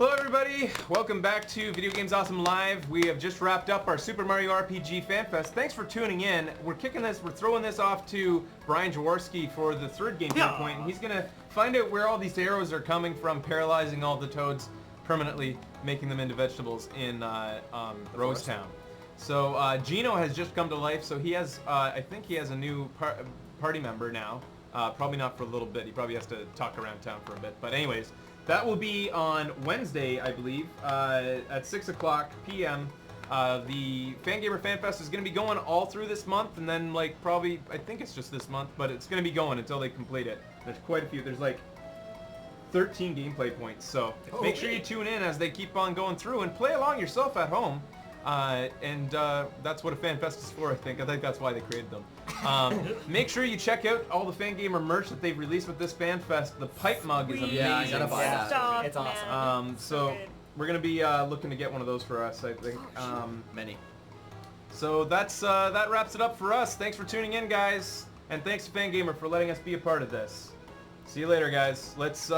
Hello everybody, welcome back to Video Games Awesome Live. We have just wrapped up our Super Mario RPG Fanfest. Thanks for tuning in. We're throwing this off to Brian Jaworski for the third gameplay point, and he's gonna find out where all these arrows are coming from, paralyzing all the toads permanently, making them into vegetables in Rosetown. So Gino has just come to life, so he has, I think he has a new party member now. Probably not for a little bit, he probably has to talk around town for a bit, but anyways. That will be on Wednesday, I believe, at 6 o'clock p.m. The Fangamer Fanfest is going to be going all through this month, and then, like, probably, I think it's just this month, but it's going to be going until they complete it. There's quite a few. There's, like, 13 gameplay points, so make sure you tune in as they keep on going through and play along yourself at home. That's what a Fanfest is for, I think. I think that's why they created them. Make sure you check out all the Fangamer merch that they've released with this Fanfest. The pipe mug is amazing. Yeah, I gotta buy that. Stop, it's awesome. So we're gonna be looking to get one of those for us, I think. Many. So that wraps it up for us. Thanks for tuning in, guys, and thanks to Fangamer for letting us be a part of this. See you later, guys. Let's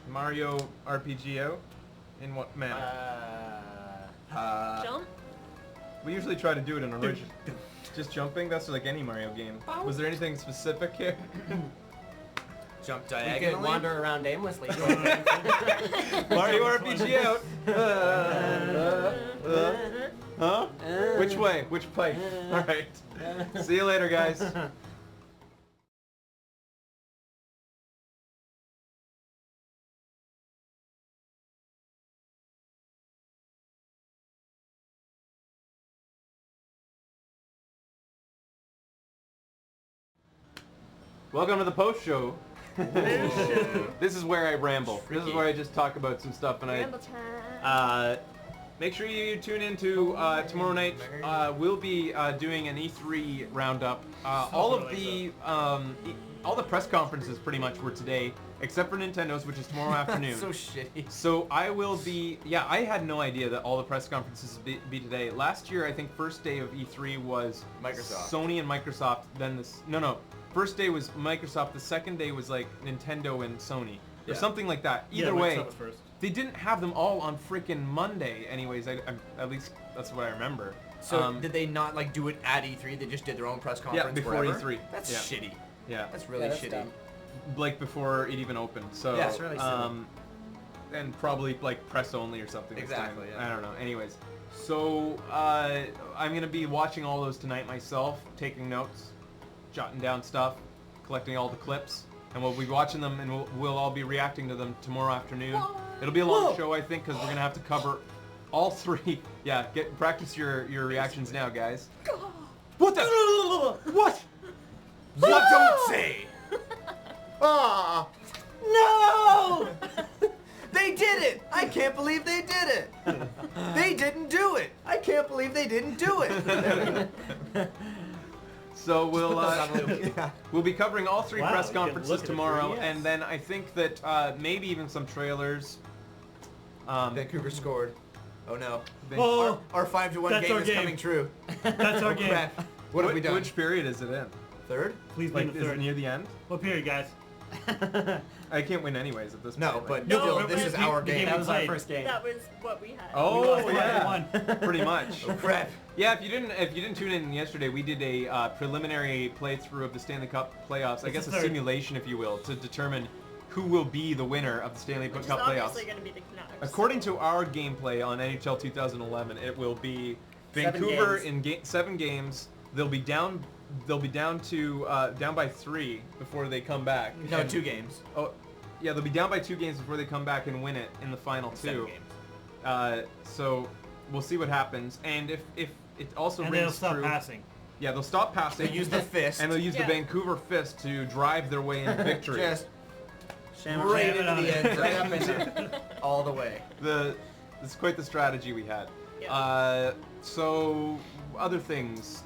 Mario RPG out. In what manner? Jump? We usually try to do it in original. Just jumping? That's like any Mario game. Was there anything specific here? Jump You diagonally. could wander around aimlessly. Mario RPG out! Huh? Which way? Which pipe? Alright. See you later, guys. Welcome to the post show. This is where I ramble. This is where I just talk about some stuff, and Ramble time. make sure you tune into tomorrow night. We'll be doing an E3 roundup. All the press conferences pretty much were today, except for Nintendo's, which is tomorrow afternoon. So shitty. So I will be. Yeah, I had no idea that all the press conferences would be today. Last year, I think first day of E3 was Microsoft. Sony and Microsoft. Then this. No. First day was Microsoft. The second day was like Nintendo and Sony, or something like that. Either way, they didn't have them all on freaking Monday. Anyways, at least that's what I remember. So did they not like do it at E3? They just did their own press conference. Yeah, before wherever? E3. That's shitty. Yeah, That's really shitty. dumb. like before it even opened. So Yeah, it's really and probably like press only or something. Exactly, This time. yeah. I don't know. Anyways, so I'm gonna be watching all those tonight myself, taking notes, jotting down stuff, collecting all the clips, and we'll be watching them, and we'll all be reacting to them tomorrow afternoon. It'll be a long show, I think, because we're gonna have to cover all three. Yeah, practice your reactions now, guys. What the? What? What don't say? Ah! No! They did it! I can't believe they did it! They didn't do it! I can't believe they didn't do it! So we'll be covering all three press we can conferences look at it tomorrow, 3DS. and then I think that maybe even some trailers. Vancouver scored. Oh no. Oh, Our 5-1 That's game our is game. coming true. that's our Oh, game. crap. What have we done? Which period is it in? Third? Please be Like, in the is it third. near the end? What period, guys? I can't win anyways at this No, point. but right? No, Newfield, this is our the game. game That was our played. first game. That was what we had. Oh We lost yeah, 5-1. pretty much. Oh crap. Yeah, if you didn't tune in yesterday, we did a preliminary playthrough of the Stanley Cup playoffs. I It's guess the a third. simulation, if you will, to determine who will be the winner of the Stanley Which is Cup playoffs. obviously going to be the Canucks. According to our gameplay on NHL 2011, it will be 7 Vancouver games. in 7 games. They'll be down by 3 before they come back. No, And- 2 games. Oh, yeah, they'll be down by 2 games before they come back and win it in the final 7 2. games. So we'll see what happens, and if it also And rings they'll stop true, passing. yeah, they'll stop passing. They use the fist. and they'll use Yeah. the Vancouver fist to drive their way into victory. Just Sham right Jam it into on the it. end. Right up into all the way. It's quite the strategy we had. Yeah. So other things.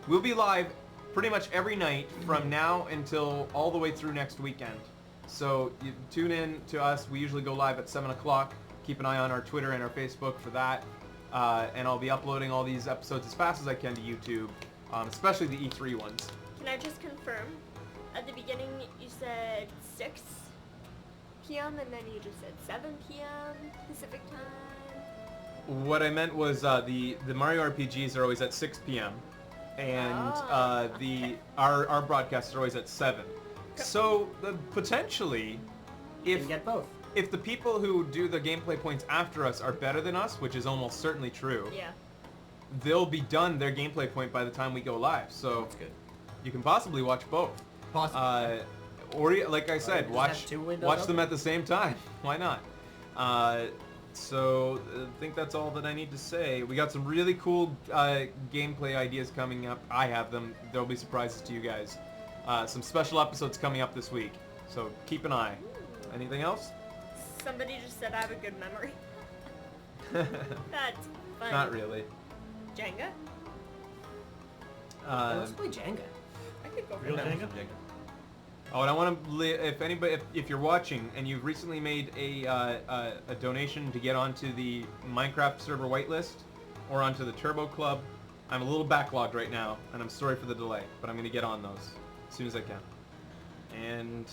We'll be live pretty much every night from now until all the way through next weekend. So you tune in to us. We usually go live at 7 o'clock. Keep an eye on our Twitter and our Facebook for that. And I'll be uploading all these episodes as fast as I can to YouTube, especially the E3 ones. Can I just confirm? At the beginning, you said 6. p.m. and then you just said 7 p.m. Pacific time. What I meant was the Mario RPGs are always at 6 p.m. and okay. our broadcasts are always at 7. So potentially, You can get both. if the people who do the gameplay points after us are better than us, which is almost certainly true, Yeah. they'll be done their gameplay point by the time we go live. So That's good. you can possibly watch both. Possibly. Or like I said, just watch have two windows watch them open. at the same time. Why not? So I think that's all that I need to say. We got some really cool gameplay ideas coming up. I have them. There'll be surprises to you guys. Some special episodes coming up this week. So keep an eye. Anything else? Somebody just said I have a good memory. That's funny. Not really. Jenga? Let's play Jenga. I could go for Real that. Jenga? Oh, and I want to, if anybody, if you're watching and you've recently made a donation to get onto the Minecraft server whitelist or onto the Turbo Club, I'm a little backlogged right now, and I'm sorry for the delay, but I'm going to get on those as soon as I can. And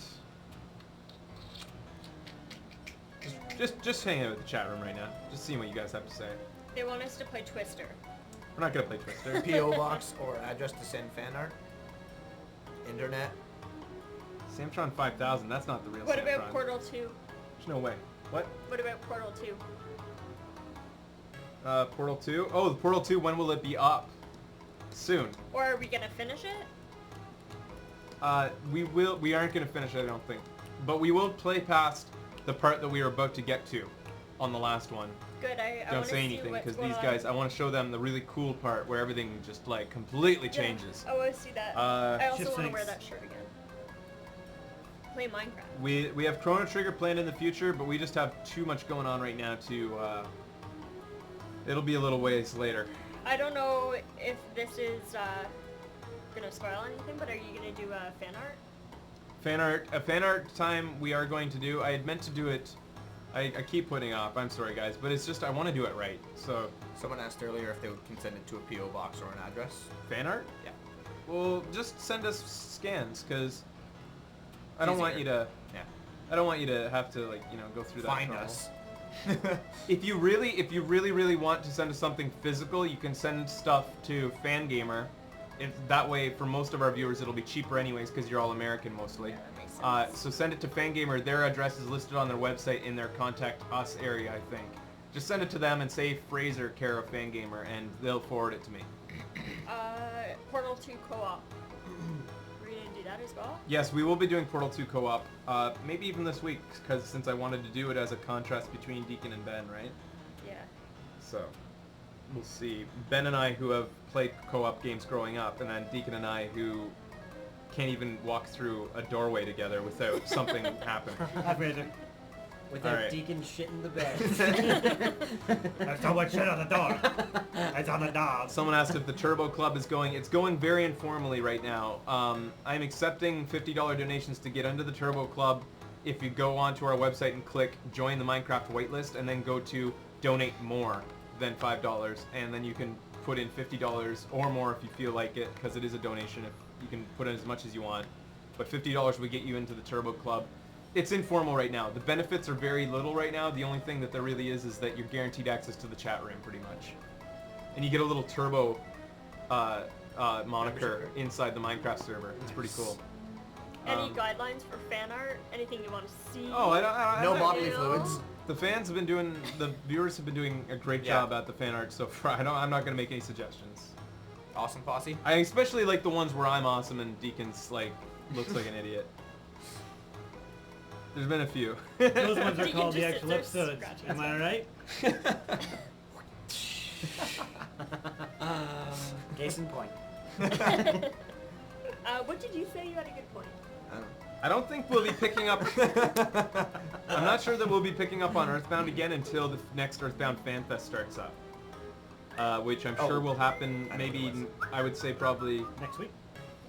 just hang out with the chat room right now, just seeing what you guys have to say. They want us to play Twister. We're not going to play Twister. P.O. box or address to send fan art. Internet. Samtron 5000, that's not the real What Samtron. about Portal 2? There's no way. What? What about Portal 2? Portal 2? Oh, the Portal 2, when will it be up? Soon. Or are we gonna finish it? We aren't going to finish it, I don't think. But we will play past the part that we were about to get to on the last one. Good, I Don't wanna say see anything, what's because going these on. guys, I want to show them the really cool part where everything just, like, completely Yeah, changes. I wanna see that. Uh, I also Shift wanna wear thinks. that shirt again. Play Minecraft. We have Chrono Trigger planned in the future, but we just have too much going on right now to, it'll be a little ways later. I don't know if this is gonna spoil anything, but are you gonna do fan art? Fan art time we are going to do. I had meant to do it, I keep putting off, I'm sorry guys, but it's just I want to do it right, so. Someone asked earlier if they can send it to a P.O. box or an address. Fan art? Yeah. Well, just send us scans, because I don't want you Easier. to, Yeah. I don't want you to have to, like, you know, go through that Find trouble. us. If you really want to send us something physical, you can send stuff to Fangamer. If that way, for most of our viewers, it'll be cheaper anyways, because you're all American mostly. Yeah, that makes sense. So send it to Fangamer. Their address is listed on their website in their Contact Us area, I think. Just send it to them and say Fraser, care of Fangamer, and they'll forward it to me. Portal 2 co-op. We're gonna do that as well? Yes, we will be doing Portal 2 co-op, maybe even this week, because since I wanted to do it as a contrast between Deacon and Ben, right? Yeah. So, we'll see. Ben and I, who have played co-op games growing up, and then Deacon and I, who can't even walk through a doorway together without something happening. Hi, Fraser. Without Alright. Deacon shit in the bed. There's so much shit on the door. It's on the dog. Someone asked if the Turbo Club is going. It's going very informally right now. I'm accepting $50 donations to get into the Turbo Club. If you go onto our website and click join the Minecraft waitlist and then go to donate more than $5, and then you can put in $50 or more if you feel like it, because it is a donation. If you can put in as much as you want, but $50 would get you into the Turbo Club. It's informal right now. The benefits are very little right now. The only thing that there really is that you're guaranteed access to the chat room pretty much. And you get a little Turbo moniker inside the Minecraft server. It's pretty cool. Any guidelines for fan art? Anything you want to see? Oh, I No don't- bodily know. fluids. The fans have been doing, the viewers have been doing a great Yeah. job at the fan art so far. I'm not going to make any suggestions. Awesome posse. I especially like the ones where I'm awesome and Deacon's like, looks like an idiot. There's been a few. Those ones are You can called the just extra sit there lip studs. scratching Am I right? Case in point. What did you say? You had a good point. I don't think we'll be picking up... I'm not sure that we'll be picking up on Earthbound again until the next Earthbound Fanfest starts up. Which I'm sure will happen I know maybe, what it was. I would say probably... Next week?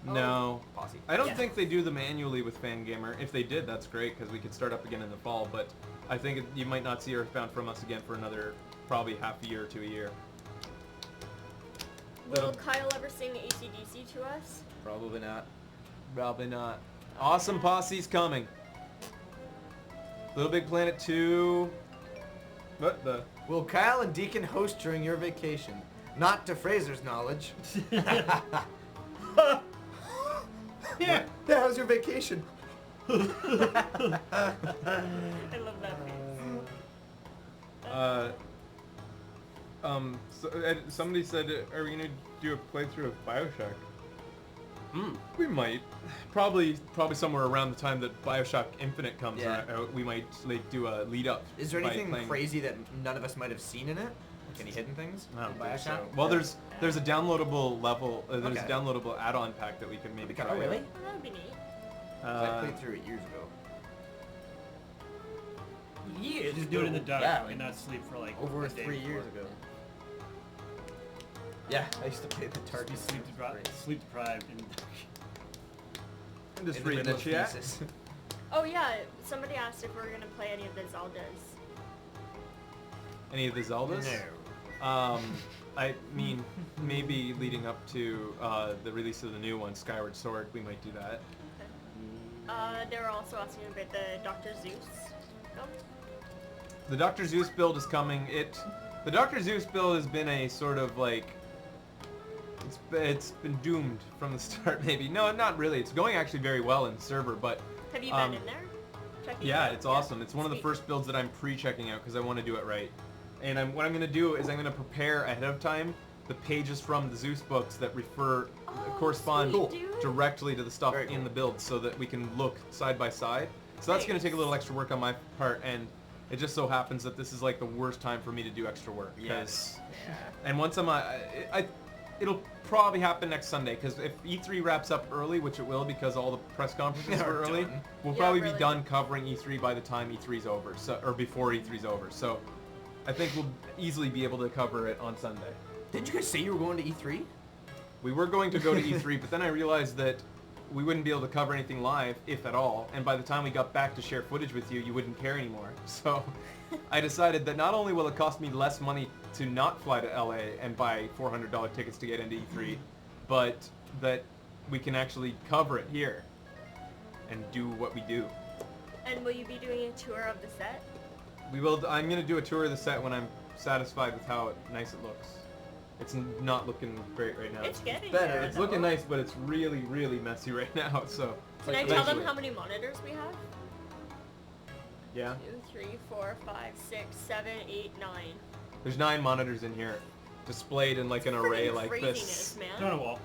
No. Posse. I don't Yeah. think they do them annually with Fangamer. If they did, that's great, because we could start up again in the fall, but I think you might not see Earthbound from us again for another probably half a year to a year. Will Little- Kyle ever sing AC/DC to us? Probably not. Probably not. Awesome Posse's coming. Little Big Planet 2. What the? Will Kyle and Deacon host during your vacation? Not to Fraser's knowledge. Yeah. Yeah, how's your vacation? I love that face. Somebody said, are we gonna do a playthrough of Bioshock? We might. Probably somewhere around the time that Bioshock Infinite comes Yeah. out, we might like do a lead up. Is there by anything playing- crazy that none of us might have seen in it? Like any hidden things? I don't think Bioshock? so. Well, there's a downloadable level. There's Okay. a downloadable add-on pack that we could maybe try. Oh, really? Oh, that would be neat. I played through it years ago. Years Just do it in the dark Yeah, and not sleep for like Over a day 3 years before. ago. Yeah, I used to play the Just dark. be sleep deprived and I'm just in the reading middle the of chat. thesis. Oh yeah, somebody asked if we were gonna play any of the Zeldas. Any of the Zeldas? I mean, maybe leading up to the release of the new one, Skyward Sword, we might do that. They were also asking about the Dr. Zeus film. The Dr. Zeus build is coming. The Dr. Zeus build has been a sort of like, it's been doomed from the start. Maybe no, not really. It's going actually very well in server, but Have you been in there? Checking it yeah, out? it's awesome. It's one of the Sweet. first builds that I'm pre-checking out because I want to do it right. And what I'm going to do is I'm going to prepare ahead of time the pages from the Zeus books that correspond sweet, dude. directly to the stuff Very in cool. the build so that we can look side by side. So that's going to take a little extra work on my part, and it just so happens that this is like the worst time for me to do extra work. Yes. And once it'll probably happen next Sunday, because if E3 wraps up early, which it will because all the press conferences Are were early, done. we'll Yeah, probably be really. done covering E3 by the time E3's over, or before E3's over. So I think we'll easily be able to cover it on Sunday. Didn't you guys say you were going to E3? We were going to go to E3, but then I realized that we wouldn't be able to cover anything live, if at all, and by the time we got back to share footage with you, you wouldn't care anymore. So I decided that not only will it cost me less money to not fly to LA and buy $400 tickets to get into E3, but that we can actually cover it here and do what we do. And will you be doing a tour of the set? We will. I'm going to do a tour of the set when I'm satisfied with how nice it looks. It's not looking great right now. It's getting better. there, It's though. looking nice, but it's really, really messy right now. So Can I tell them how many monitors we have? Yeah. 2, 3, 4, 5, 6, 7, 8, 9. There's 9 monitors in here, displayed in like an array Freaking like craziness, this. Put on man. a wall.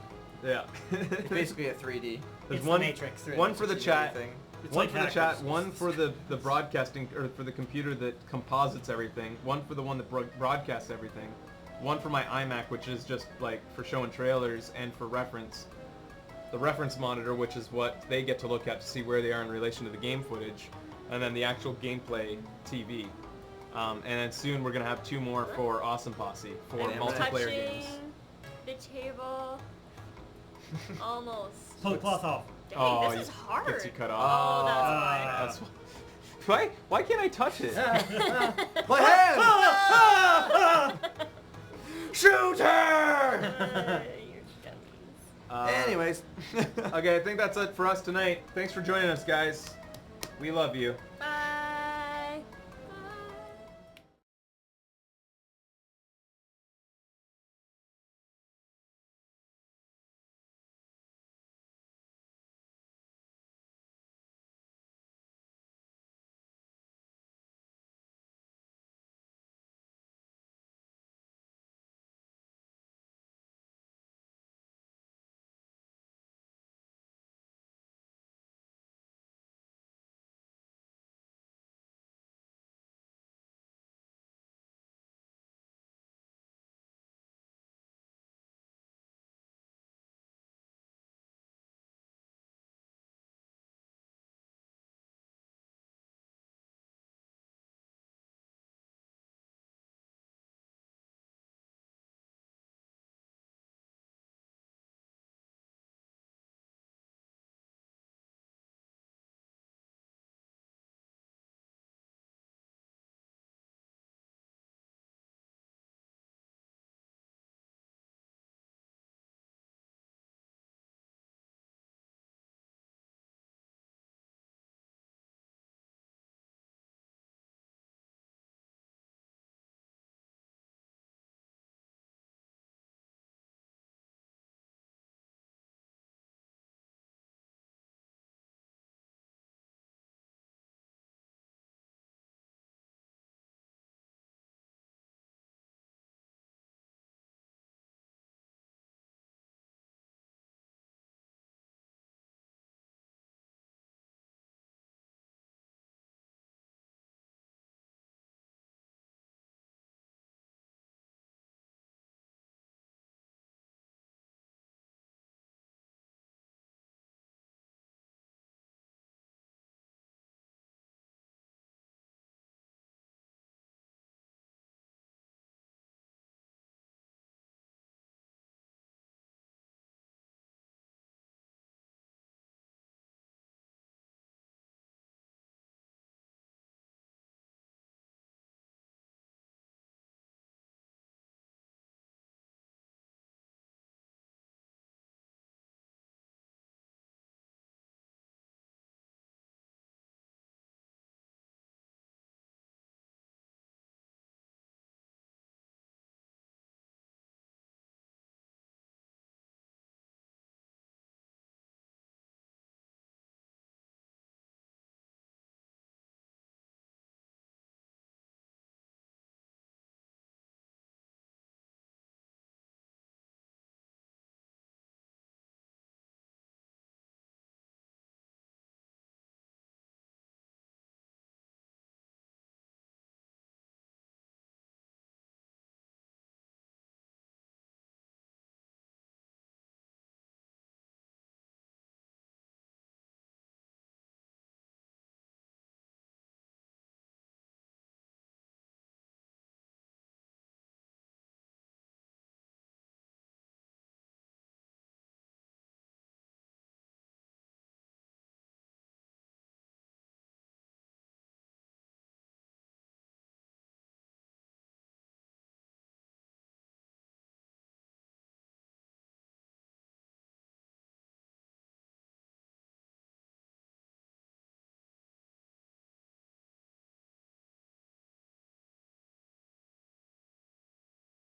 Yeah. It's basically a 3D. There's It's one, the Matrix. one for the chat, Everything. It's one like for the hackers. chat, one for the broadcasting, or for the computer that composites everything, one for the one that broadcasts everything, one for my iMac, which is just like for showing trailers, and for reference, the reference monitor, which is what they get to look at to see where they are in relation to the game footage, and then the actual gameplay TV. And then soon we're gonna have 2 more for Awesome Posse for And multiplayer Touching games. the table. Almost. Pull the cloth off. Dang, Oh, this is you- hard. gets you cut Oh, off. that's why. That's why. Why can't I touch it? My hand! Shoot her! You dummies. Anyways. Okay, I think that's it for us tonight. Thanks for joining us, guys. We love you. Bye.